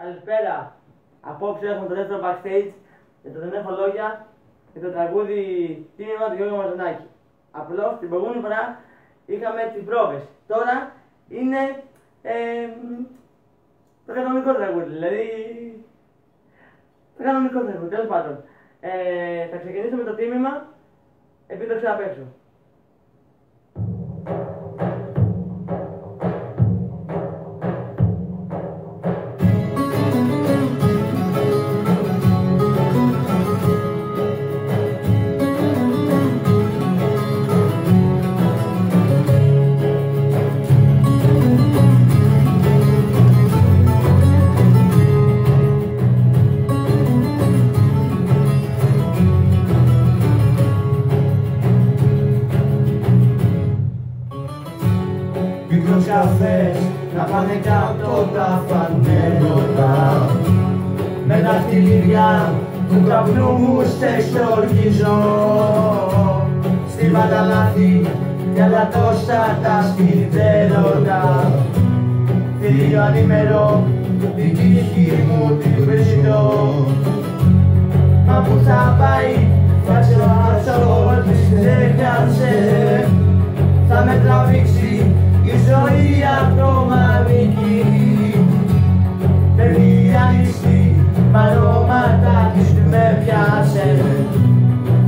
Καλησπέρα. Απόψε έχουμε το δεύτερο backstage για το Δεν έχω λόγια και το τραγούδι τίμημα του Γιώργου Μαζονάκη. Απλώς την προηγούμενη φορά είχαμε τις πρόβες. Τώρα είναι το κανονικό τραγούδι, δηλαδή το κανονικό τραγούδι, τέλος πάντων. Θα ξεκινήσω με το τίμημα επειδή το ξέρω απ' έξω. Μικρός καφές, να πάνε κάτω τα φανέλωτα. Με τα χτυλίδια του καπνού μου σε εξορκίζω. Στη βαταλάθη κι άλλα τόσα τα σπιτέρωτα. Θηρίο ανήμερο, την τύχη μου την βρίσκω. Μα που θα πάει, θα ξεχάσω ό,τι ξέχασε. Θα με τραβήξει η ζωή ατομαδική. Παίρνει άνοιξη, μ' αρώματα της με πιάσε.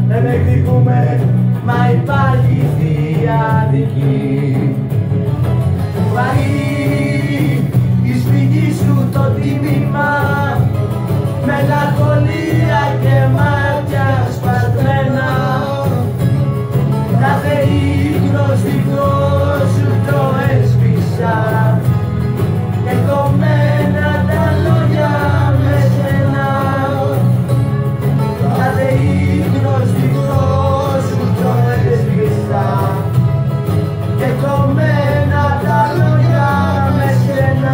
Δεν εκδικούμε, μα υπάρχει θεία δική. Βαρύ εις φυγή σου το τίμημα, μελαγχολία και μάτια σπασμένα. Κάθε ύπνος δικό σου το έσβησα και κομμένα τα λόγια με σένα. Κάθε ύπνος δικό σου το έσβησα και κομμένα τα λόγια με σένα.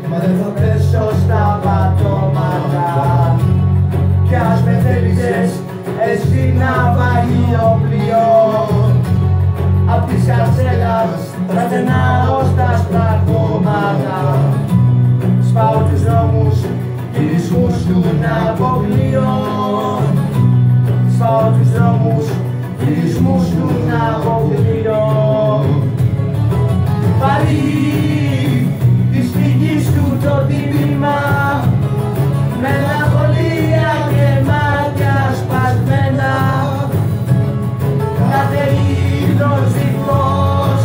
Μα δεν θα πέσω στα πατώματα κι ας με θέλησες εσύ ναυαγείο πλοίο. Απ' της καρσέλας θα τενάω στα σπραγώματα. Σπάω τους δρόμους γυρισμούς του ναυαγείο. Σπάω τους δρόμους γυρισμούς του ναυαγείο. Της φυγής του το τίμημα, μελαγχολία και μάτια σπασμένα. Κάθε ύπνος δικό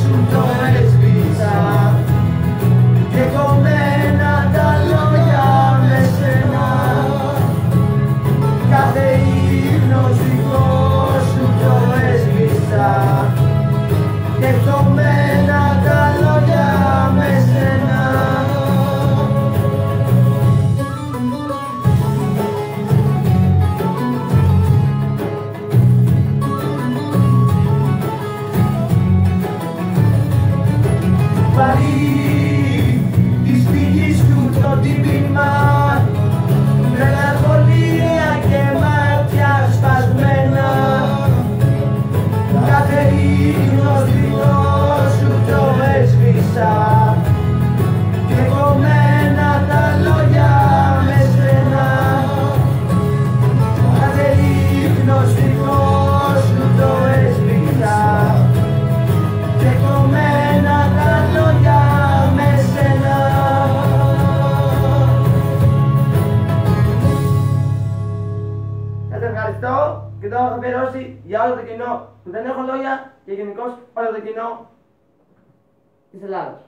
σου το έσβησα και κομμένα τα λόγια με σένα. Κάθε ύπνος δικό σου το έσβησα και κομμένα τα λόγια με σένα. Βαρύ της φυγής του το τίμημα, μελαγχολία και μάτια σπασμένα. Κάθε ύπνος δικό σου το έσβησα και κομμένα τα λόγια με σένα. Κάθε ύπνος δικό σου το έσβησα και κομμένα τα λόγια με σένα. Σας ευχαριστώ και τώρα θα αφιερώσει για όλο το κοινό που δεν έχω λόγια και γενικώς όλο το κοινό της Ελλάδας.